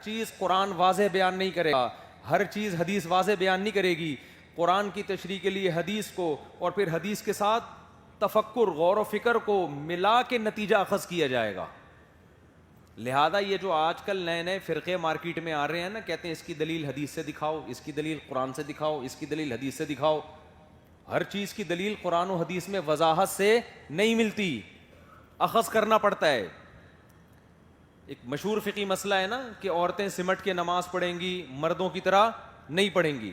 چیز قرآن واضح بیان نہیں کرے گا, ہر چیز حدیث واضح بیان نہیں کرے گی. قرآن کی تشریح کے لیے حدیث کو اور پھر حدیث کے ساتھ تفکر, غور و فکر کو ملا کے نتیجہ اخذ کیا جائے گا. لہذا یہ جو آج کل نئے نئے فرقے مارکیٹ میں آ رہے ہیں نا, کہتے ہیں اس کی دلیل حدیث سے دکھاؤ, اس کی دلیل قرآن سے دکھاؤ, اس کی دلیل حدیث سے دکھاؤ. ہر چیز کی دلیل قرآن و حدیث میں وضاحت سے نہیں ملتی, اخذ کرنا پڑتا ہے. ایک مشہور فقہی مسئلہ ہے نا کہ عورتیں سمٹ کے نماز پڑھیں گی, مردوں کی طرح نہیں پڑھیں گی.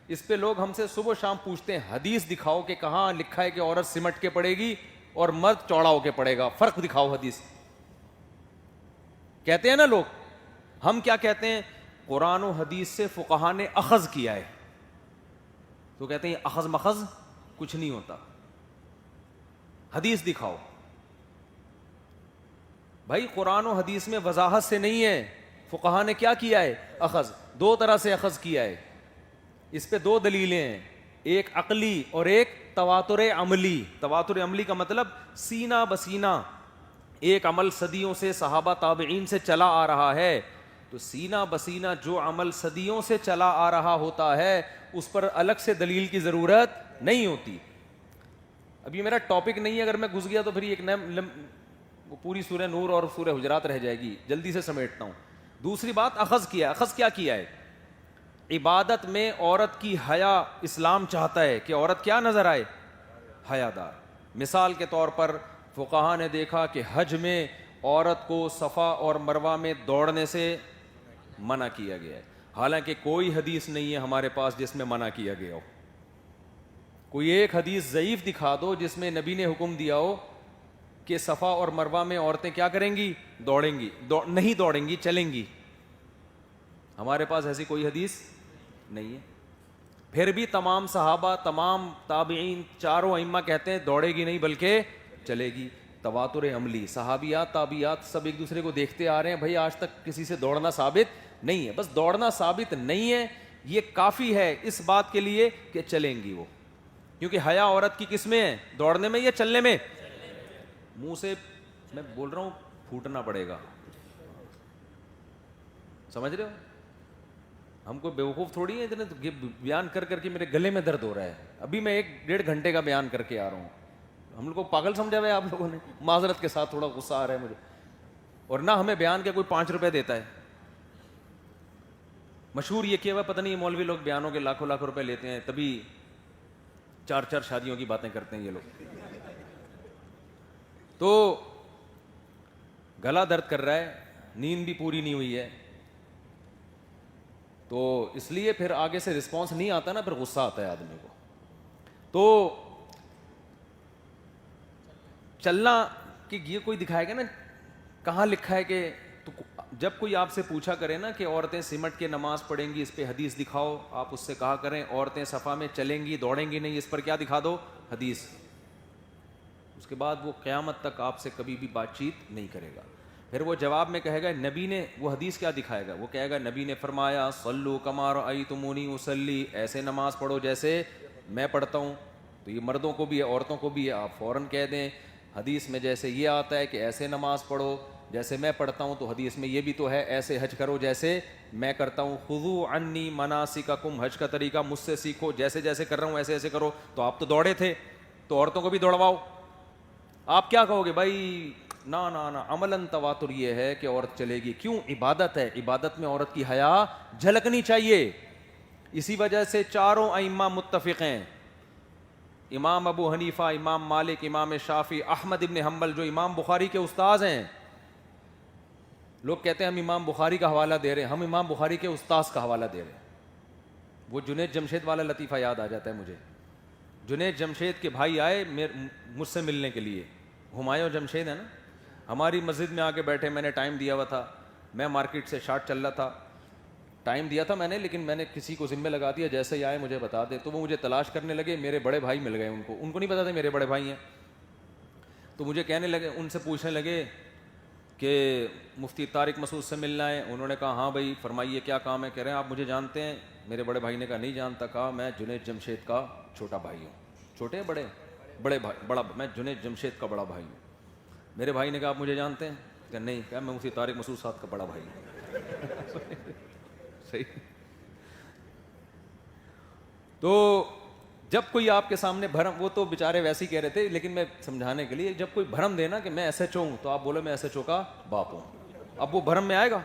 اس پہ لوگ ہم سے صبح شام پوچھتے ہیں حدیث دکھاؤ کہ کہاں لکھا ہے کہ عورت سمٹ کے پڑھے گی اور مرد چوڑا ہو کے پڑھے گا, فرق دکھاؤ حدیث. کہتے ہیں نا لوگ, ہم کیا کہتے ہیں, قرآن و حدیث سے فقہا نے اخذ کیا ہے, تو کہتے ہیں اخذ مخذ کچھ نہیں ہوتا, حدیث دکھاؤ. بھائی قرآن و حدیث میں وضاحت سے نہیں ہے, فقہا نے کیا کیا ہے, اخذ. دو طرح سے اخذ کیا ہے, اس پہ دو دلیلیں ہیں, ایک عقلی اور ایک تواتر عملی. تواتر عملی کا مطلب سینہ بسینہ ایک عمل صدیوں سے صحابہ تابعین سے چلا آ رہا ہے, تو سینہ بسینہ جو عمل صدیوں سے چلا آ رہا ہوتا ہے اس پر الگ سے دلیل کی ضرورت نہیں ہوتی. اب یہ میرا ٹاپک نہیں ہے, اگر میں گھس گیا تو پھر ایک پوری سورہ نور اور سورہ حجرات رہ جائے گی, جلدی سے سمیٹتا ہوں. دوسری بات اخذ کیا. اخذ کیا کیا ہے, عبادت میں عورت کی حیا اسلام چاہتا ہے کہ عورت کیا نظر آئے, حیادار. مثال کے طور پر فقہا نے دیکھا کہ حج میں عورت کو صفا اور مروہ میں دوڑنے سے منع کیا گیا ہے, حالانکہ کوئی حدیث نہیں ہے ہمارے پاس جس میں منع کیا گیا ہو. کوئی ایک حدیث ضعیف دکھا دو جس میں نبی نے حکم دیا ہو کہ صفا اور مروہ میں عورتیں کیا کریں گی, دوڑیں گی. نہیں دوڑیں گی, چلیں گی. ہمارے پاس ایسی کوئی حدیث نہیں ہے. پھر بھی تمام صحابہ, تمام تابعین, چاروں ائمہ کہتے ہیں دوڑے گی نہیں بلکہ چلے گی. تواتر عملی, صحابیات تابعیات سب ایک دوسرے کو دیکھتے آ رہے ہیں. بھائی آج تک کسی سے دوڑنا ثابت نہیں ہے, بس دوڑنا ثابت نہیں ہے یہ کافی ہے اس بات کے لیے کہ چلیں گی وہ, کیونکہ حیا عورت کی کس میں ہے, دوڑنے میں یا چلنے میں. منہ سے میں بول رہا ہوں پھوٹنا پڑے گا, سمجھ رہے ہو. ہم کو بیوقوف تھوڑی ہے, اتنے بیان کر کر کے میرے گلے میں درد ہو رہا ہے. ابھی میں 1-1.5 گھنٹے کا بیان کر کے آ رہا ہوں. ہم لوگ کو پاگل سمجھا ہوا ہے آپ لوگوں نے, معذرت کے ساتھ, تھوڑا غصہ آ رہا ہے مجھے. اور نہ ہمیں بیان کے کوئی 5 روپے دیتا ہے. مشہور یہ کیا ہوا, پتہ نہیں مولوی لوگ بیانوں کے لاکھوں لاکھ روپے لیتے ہیں, تبھی 4 شادیوں کی باتیں کرتے ہیں یہ لوگ. تو گلا درد کر رہا ہے, نیند بھی پوری نہیں ہوئی ہے, تو اس لیے پھر آگے سے رسپانس نہیں آتا نا, پھر غصہ آتا ہے آدمی کو. تو چلنا کہ یہ کوئی دکھائے گا نا کہاں لکھا ہے کہ, تو جب کوئی آپ سے پوچھا کرے نا کہ عورتیں سمٹ کے نماز پڑھیں گی اس پہ حدیث دکھاؤ, آپ اس سے کہا کریں عورتیں صفا میں چلیں گی دوڑیں گی نہیں, اس پر کیا دکھا دو, حدیث. اس کے بعد وہ قیامت تک آپ سے کبھی بھی بات چیت نہیں کرے گا. پھر وہ جواب میں کہے گا نبی نے, وہ حدیث کیا دکھائے گا, وہ کہے گا نبی نے فرمایا صلو کما رأیتمونی اصلی, ایسے نماز پڑھو جیسے میں پڑھتا ہوں. تو یہ مردوں کو بھی ہے عورتوں کو بھی ہے, آپ فوراً کہہ دیں حدیث میں جیسے یہ آتا ہے کہ ایسے نماز پڑھو جیسے میں پڑھتا ہوں, تو حدیث میں یہ بھی تو ہے ایسے حج کرو جیسے میں کرتا ہوں. خذوا عنی مناسککم, حج کا طریقہ مجھ سے سیکھو, جیسے جیسے کر رہا ہوں ایسے ایسے کرو. تو آپ تو دوڑے تھے, تو عورتوں کو بھی دوڑواؤ. آپ کیا کہو گے, بھائی نا نا نا, عملاً تواتر یہ ہے کہ عورت چلے گی. کیوں, عبادت ہے, عبادت میں عورت کی حیا جھلکنی چاہیے. اسی وجہ سے چاروں ائمہ متفق ہیں, امام ابو حنیفہ, امام مالک, امام شافعی, احمد ابن حنبل جو امام بخاری کے استاذ ہیں. لوگ کہتے ہیں ہم امام بخاری کا حوالہ دے رہے ہیں, ہم امام بخاری کے استاذ کا حوالہ دے رہے ہیں. وہ جنید جمشید والا لطیفہ یاد آ جاتا ہے مجھے. جنید جمشید کے بھائی آئے مجھ سے ملنے کے لیے, ہمایوں جمشید ہے نا, ہماری مسجد میں آ کے بیٹھے. میں نے ٹائم دیا ہوا تھا, میں مارکیٹ سے شارٹ چل رہا تھا, ٹائم دیا تھا میں نے, لیکن میں نے کسی کو ذمہ لگا دیا جیسے ہی آئے مجھے بتا دے. تو وہ مجھے تلاش کرنے لگے, میرے بڑے بھائی مل گئے ان کو نہیں پتا تھا میرے بڑے بھائی ہیں. تو مجھے کہنے لگے, ان سے پوچھنے لگے کہ مفتی طارق مسعود سے ملنا ہے. انہوں نے کہا ہاں بھائی فرمائیے کیا کام ہے. کہہ رہے ہیں آپ مجھے جانتے ہیں. میرے بڑے بھائی نے کہا نہیں جانتا. کہا میں جنید جمشید کا چھوٹا بھائی ہوں. چھوٹے بڑے بڑے بھائی, بڑا, میں جنید جمشید کا بڑا بھائی ہوں. میرے بھائی نے کہا آپ مجھے جانتے ہیں. کہ نہیں. کہا میں مفتی طارق مسعود صاحب کا بڑا بھائی ہوں. صحیح. تو جب کوئی آپ کے سامنے بھرم، وہ تو بیچارے ویسے ہی کہہ رہے تھے لیکن میں سمجھانے کے لیے، جب کوئی بھرم دے نا کہ میں ایس ایچ او ہوں تو آپ بولے میں ایس ایچ او کا باپ ہوں. اب وہ بھرم میں آئے گا.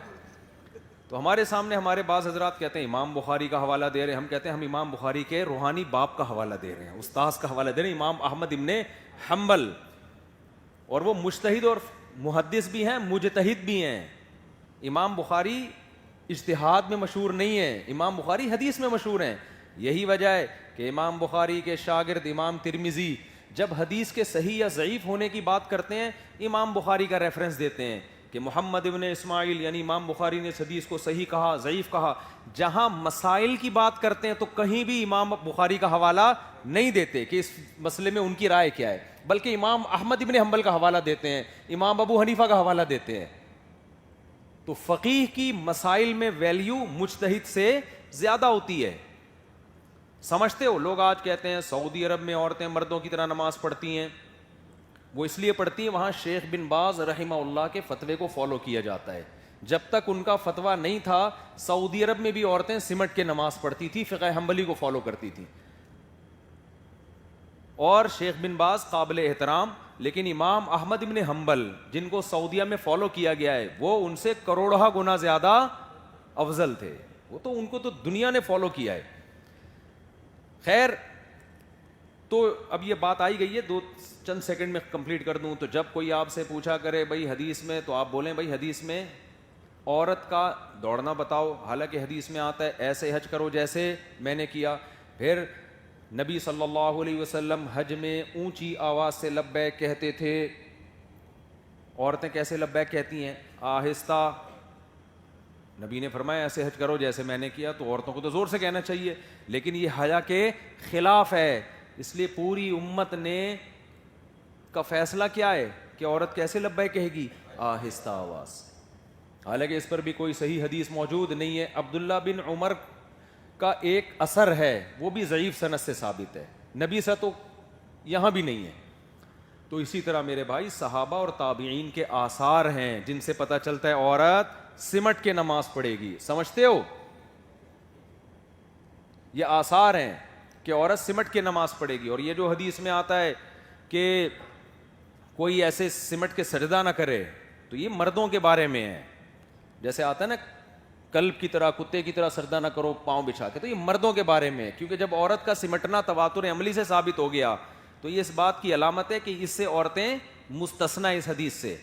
تو ہمارے سامنے ہمارے بعض حضرات کہتے ہیں امام بخاری کا حوالہ دے رہے ہیں، ہم کہتے ہیں ہم امام بخاری کے روحانی باپ کا حوالہ دے رہے ہیں، استاذ کا حوالہ دے رہے ہیں، امام احمد ابن حنبل. اور وہ مجتہد اور محدث بھی ہیں، مجتہد بھی ہیں. امام بخاری اجتہاد میں مشہور نہیں ہے، امام بخاری حدیث میں مشہور ہیں. یہی وجہ ہے کہ امام بخاری کے شاگرد امام ترمذی جب حدیث کے صحیح یا ضعیف ہونے کی بات کرتے ہیں امام بخاری کا ریفرنس دیتے ہیں کہ محمد ابن اسماعیل یعنی امام بخاری نے اس حدیث کو صحیح کہا، ضعیف کہا. جہاں مسائل کی بات کرتے ہیں تو کہیں بھی امام بخاری کا حوالہ نہیں دیتے کہ اس مسئلے میں ان کی رائے کیا ہے، بلکہ امام احمد ابن حنبل کا حوالہ دیتے ہیں، امام ابو حنیفہ کا حوالہ دیتے ہیں. تو فقیہ کی مسائل میں ویلیو مجتہد سے زیادہ ہوتی ہے. سمجھتے ہو؟ لوگ آج کہتے ہیں سعودی عرب میں عورتیں مردوں کی طرح نماز پڑھتی ہیں. وہ اس لیے پڑھتی ہیں وہاں شیخ بن باز رحمہ اللہ کے فتوے کو فالو کیا جاتا ہے. جب تک ان کا فتویٰ نہیں تھا سعودی عرب میں بھی عورتیں سمٹ کے نماز پڑھتی تھی، فقہ حنبلی کو فالو کرتی تھی. اور شیخ بن باز قابل احترام، لیکن امام احمد ابن حنبل جن کو سعودیہ میں فالو کیا گیا ہے وہ ان سے کروڑہ گنا زیادہ افضل تھے. وہ تو ان کو تو دنیا نے فالو کیا ہے. خیر، تو اب یہ بات آئی گئی ہے، چند سیکنڈ میں کمپلیٹ کر دوں. تو جب کوئی آپ سے پوچھا کرے بھائی حدیث میں، تو آپ بولیں بھائی حدیث میں عورت کا دوڑنا بتاؤ، حالانکہ حدیث میں آتا ہے ایسے حج کرو جیسے میں نے کیا. پھر نبی صلی اللہ علیہ وسلم حج میں اونچی آواز سے لبیک کہتے تھے. عورتیں کیسے لبیک کہتی ہیں؟ آہستہ. نبی نے فرمایا ایسے حج کرو جیسے میں نے کیا. تو عورتوں کو تو زور سے کہنا چاہیے، لیکن یہ حیا کے خلاف ہے. اس لیے پوری امت نے کا فیصلہ کیا ہے کہ عورت کیسے لبیک کہے گی؟ آہستہ آواز. حالانکہ اس پر بھی کوئی صحیح حدیث موجود نہیں ہے. عبداللہ بن عمر کا ایک اثر ہے، وہ بھی ضعیف سند سے ثابت ہے، نبی سے تو یہاں بھی نہیں ہے. تو اسی طرح میرے بھائی صحابہ اور تابعین کے آثار ہیں جن سے پتہ چلتا ہے عورت سمٹ کے نماز پڑھے گی. سمجھتے ہو؟ یہ آثار ہیں کہ عورت سمٹ کے نماز پڑھے گی. اور یہ جو حدیث میں آتا ہے کہ کوئی ایسے سمٹ کے سجدہ نہ کرے، تو یہ مردوں کے بارے میں ہے. جیسے آتا ہے نا کلب کی طرح، کتے کی طرح سجدہ نہ کرو پاؤں بچھا کے، تو یہ مردوں کے بارے میں ہے. کیونکہ جب عورت کا سمٹنا تواتر عملی سے ثابت ہو گیا تو یہ اس بات کی علامت ہے کہ اس سے عورتیں مستثنی اس حدیث سے.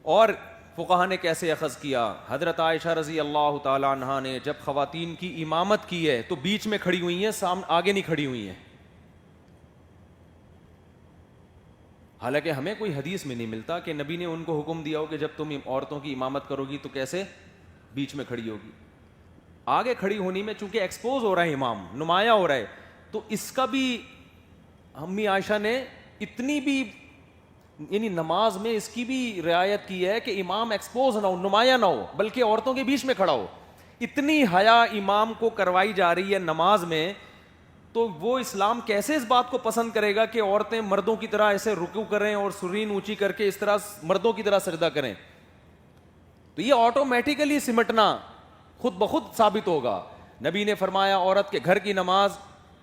اور فقہا نے کیسے اخذ کیا؟ حضرت عائشہ رضی اللہ تعالی عنہا نے جب خواتین کی امامت کی ہے تو بیچ میں کھڑی ہوئی ہیں، سامنے آگے نہیں کھڑی ہوئی ہیں. حالانکہ ہمیں کوئی حدیث میں نہیں ملتا کہ نبی نے ان کو حکم دیا ہو کہ جب تم عورتوں کی امامت کرو گی تو کیسے بیچ میں کھڑی ہوگی. آگے کھڑی ہونی میں چونکہ ایکسپوز ہو رہا ہے، امام نمایاں ہو رہا ہے، تو اس کا بھی امی عائشہ نے اتنی بھی یعنی نماز میں اس کی بھی رعایت کی ہے کہ امام ایکسپوز نہ ہو، نمایاں نہ ہو، بلکہ عورتوں کے بیچ میں کھڑا ہو. اتنی حیا امام کو کروائی جا رہی ہے نماز میں، تو وہ اسلام کیسے اس بات کو پسند کرے گا کہ عورتیں مردوں کی طرح ایسے رکوع کریں اور سرین اونچی کر کے اس طرح مردوں کی طرح سجدہ کریں؟ تو یہ آٹومیٹیکلی سمٹنا خود بخود ثابت ہوگا. نبی نے فرمایا عورت کے گھر کی نماز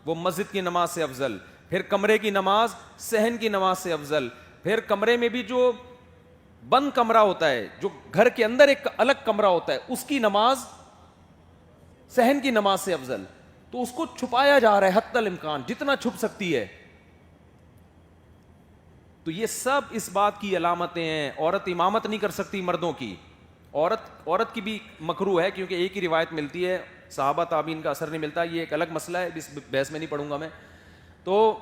وہ مسجد کی نماز سے افضل، پھر کمرے کی نماز صحن کی نماز سے افضل، پھر کمرے میں بھی جو بند کمرہ ہوتا ہے، جو گھر کے اندر ایک الگ کمرہ ہوتا ہے، اس کی نماز صحن کی نماز سے افضل. تو اس کو چھپایا جا رہا ہے حتی الامکان، جتنا چھپ سکتی ہے. تو یہ سب اس بات کی علامتیں ہیں. عورت امامت نہیں کر سکتی مردوں کی. عورت کی بھی مکروہ ہے کیونکہ ایک ہی روایت ملتی ہے، صحابہ تابعین کا اثر نہیں ملتا. یہ ایک الگ مسئلہ ہے، اس بحث میں نہیں پڑھوں گا میں. تو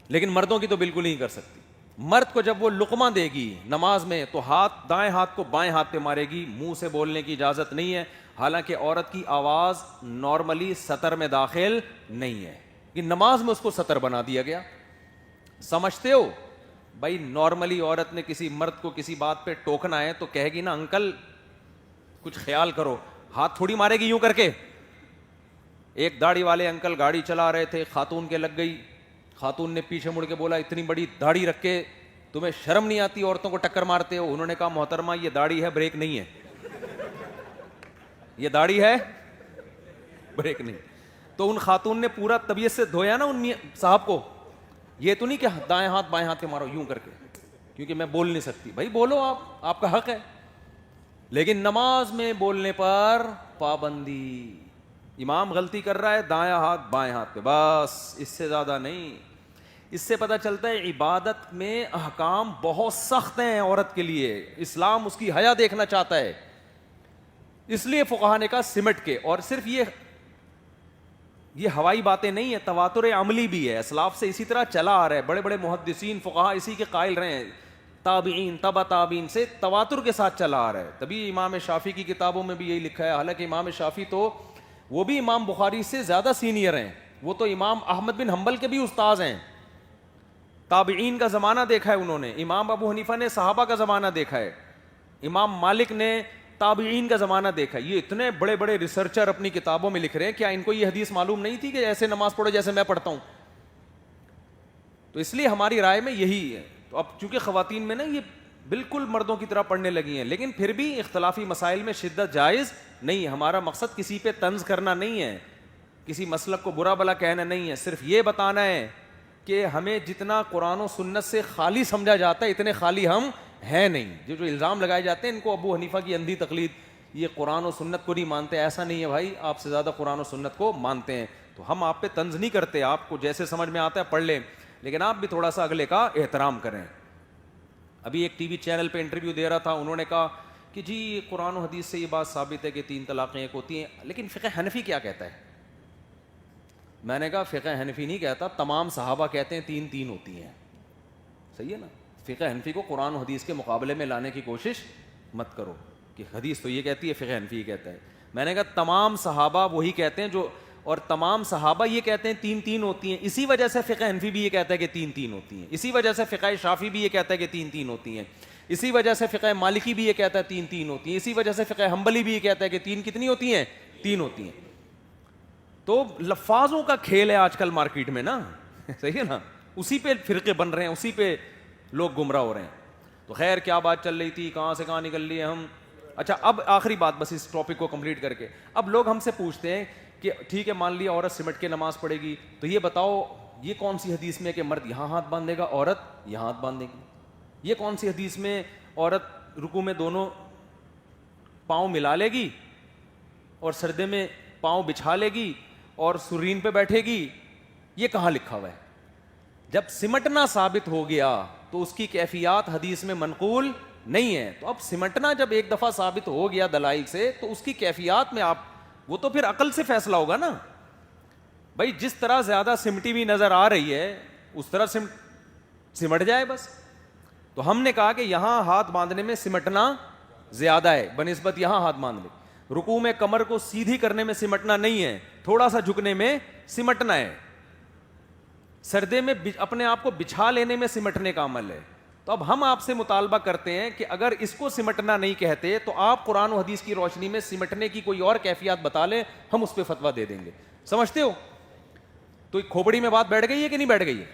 لیکن مردوں کی تو بالکل نہیں کر سکتی. مرد کو جب وہ لقمہ دے گی نماز میں تو دائیں ہاتھ کو بائیں ہاتھ پہ مارے گی، منہ سے بولنے کی اجازت نہیں ہے. حالانکہ عورت کی آواز نارملی سطر میں داخل نہیں ہے، کہ نماز میں اس کو سطر بنا دیا گیا. سمجھتے ہو بھائی؟ نارملی عورت نے کسی مرد کو کسی بات پہ ٹوکنا ہے تو کہے گی نا انکل کچھ خیال کرو، ہاتھ تھوڑی مارے گی یوں کر کے. ایک داڑھی والے انکل گاڑی چلا رہے تھے، خاتون کے لگ گئی. خاتون نے پیچھے مڑ کے بولا اتنی بڑی داڑھی رکھ کے تمہیں شرم نہیں آتی عورتوں کو ٹکر مارتے ہو؟ انہوں نے کہا محترمہ یہ داڑھی ہے، بریک نہیں ہے. یہ داڑھی ہے بریک نہیں. تو ان خاتون نے پورا طبیعت سے دھویا نا ان صاحب کو, یہ تو نہیں کہ دائیں ہاتھ بائیں ہاتھ کے مارو یوں کر کے, کیونکہ میں بول نہیں سکتی. بھائی بولو, آپ کا حق ہے, لیکن نماز میں بولنے پر پابندی. امام غلطی کر رہا ہے, دایاں ہاتھ بائیں ہاتھ پہ, بس اس سے زیادہ نہیں. اس سے پتہ چلتا ہے عبادت میں احکام بہت سخت ہیں عورت کے لیے. اسلام اس کی حیا دیکھنا چاہتا ہے, اس لیے فقہا نے کہا سمٹ کے. اور صرف یہ ہوائی باتیں نہیں ہیں, تواتر عملی بھی ہے, اسلاف سے اسی طرح چلا آ رہا ہے. بڑے بڑے محدثین فقہا اسی کے قائل رہے ہیں, تابعین تبع تابعین سے تواتر کے ساتھ چلا آ رہا ہے. تبھی امام شافعی کی کتابوں میں بھی یہی لکھا ہے. حالانکہ امام شافعی تو وہ بھی امام بخاری سے زیادہ سینئر ہیں, وہ تو امام احمد بن حنبل کے بھی استاذ ہیں. تابعین کا زمانہ دیکھا ہے انہوں نے. امام ابو حنیفہ نے صحابہ کا زمانہ دیکھا ہے. امام مالک نے تابعین کا زمانہ دیکھا. یہ اتنے بڑے بڑے ریسرچر اپنی کتابوں میں لکھ رہے ہیں, کیا ان کو یہ حدیث معلوم نہیں تھی کہ ایسے نماز پڑھو جیسے میں پڑھتا ہوں؟ تو اس لیے ہماری رائے میں یہی ہے. تو اب چونکہ خواتین میں نا یہ بالکل مردوں کی طرح پڑھنے لگی ہیں, لیکن پھر بھی اختلافی مسائل میں شدت جائز نہیں. ہمارا مقصد کسی پہ طنز کرنا نہیں ہے, کسی مسلک کو برا بلا کہنا نہیں ہے, صرف یہ بتانا ہے کہ ہمیں جتنا قرآن و سنت سے خالی سمجھا جاتا ہے اتنے خالی ہم ہیں نہیں. جو الزام لگائے جاتے ہیں ان کو ابو حنیفہ کی اندھی تقلید, یہ قرآن و سنت کو نہیں مانتے, ایسا نہیں ہے بھائی, آپ سے زیادہ قرآن و سنت کو مانتے ہیں. تو ہم آپ پہ طنز نہیں کرتے, آپ کو جیسے سمجھ میں آتا ہے پڑھ لیں, لیکن آپ بھی تھوڑا سا اگلے کا احترام کریں. ابھی ایک ٹی وی چینل پہ انٹرویو دے رہا تھا, انہوں نے کہا کہ جی قرآن و حدیث سے یہ بات ثابت ہے کہ 3 طلاقیں ایک ہوتی ہیں, لیکن فقہ حنفی کیا کہتا ہے؟ میں نے کہا فقہ حنفی نہیں کہتا, تمام صحابہ کہتے ہیں 3 ہوتی ہیں. صحیح ہے نا. فقہ حنفی کو قرآن و حدیث کے مقابلے میں لانے کی کوشش مت کرو کہ حدیث تو یہ کہتی ہے فقہ حنفی یہ کہتا ہے. میں نے کہا تمام صحابہ وہی کہتے ہیں جو, اور تمام صحابہ یہ کہتے ہیں 3 ہوتی ہیں, اسی وجہ سے فقہ حنفی بھی یہ کہتا ہے کہ 3 ہوتی ہیں, اسی وجہ سے فقہ شافعی بھی یہ کہتا ہے کہ 3 ہوتی ہیں, اسی وجہ سے فقہ مالکی بھی یہ کہتا ہے 3 ہوتی ہیں, اسی وجہ سے فقہ حنبلی بھی یہ کہتا ہے کہ 3 کتنی ہوتی ہیں؟ 3 ہوتی ہیں. تو لفاظوں کا کھیل ہے آج کل مارکیٹ میں نا, صحیح ہے نا, اسی پہ فرقے بن رہے ہیں, اسی پہ لوگ گمراہ ہو رہے ہیں. تو خیر کیا بات چل رہی تھی, کہاں سے کہاں نکل لیے ہم. اچھا اب آخری بات بس اس ٹاپک کو کمپلیٹ کر کے, اب لوگ ہم سے پوچھتے ہیں کہ ٹھیک ہے مان لیا عورت سمٹ کے نماز پڑھے گی, تو یہ بتاؤ یہ کون سی حدیث میں کہ مرد یہاں ہاتھ باندھے گا عورت یہاں ہاتھ باندھے گی؟ یہ کون سی حدیث میں عورت رکوع میں دونوں پاؤں ملا لے گی اور سردے میں پاؤں بچھا لے گی اور سرین پہ بیٹھے گی؟ یہ کہاں لکھا ہوا ہے؟ جب سمٹنا ثابت ہو گیا تو اس کی کیفیات حدیث میں منقول نہیں ہے. تو اب سمٹنا جب ایک دفعہ ثابت ہو گیا دلائل سے, تو اس کی کیفیات میں آپ, وہ تو پھر عقل سے فیصلہ ہوگا نا بھائی. جس طرح زیادہ سمٹی ہوئی نظر آ رہی ہے اس طرح سمٹ جائے بس. تو ہم نے کہا کہ یہاں ہاتھ باندھنے میں سمٹنا زیادہ ہے بنسبت یہاں ہاتھ باندھنے. رکوع میں کمر کو سیدھی کرنے میں سمٹنا نہیں ہے, تھوڑا سا جھکنے میں سمٹنا ہے. سردے میں اپنے آپ کو بچھا لینے میں سمٹنے کا عمل ہے. تو اب ہم آپ سے مطالبہ کرتے ہیں کہ اگر اس کو سمٹنا نہیں کہتے تو آپ قرآن و حدیث کی روشنی میں سمٹنے کی کوئی اور کیفیات بتا لیں, ہم اس پہ فتویٰ دے دیں گے. سمجھتے ہو؟ تو کھوپڑی میں بات بیٹھ گئی ہے کہ نہیں بیٹھ گئی ہے؟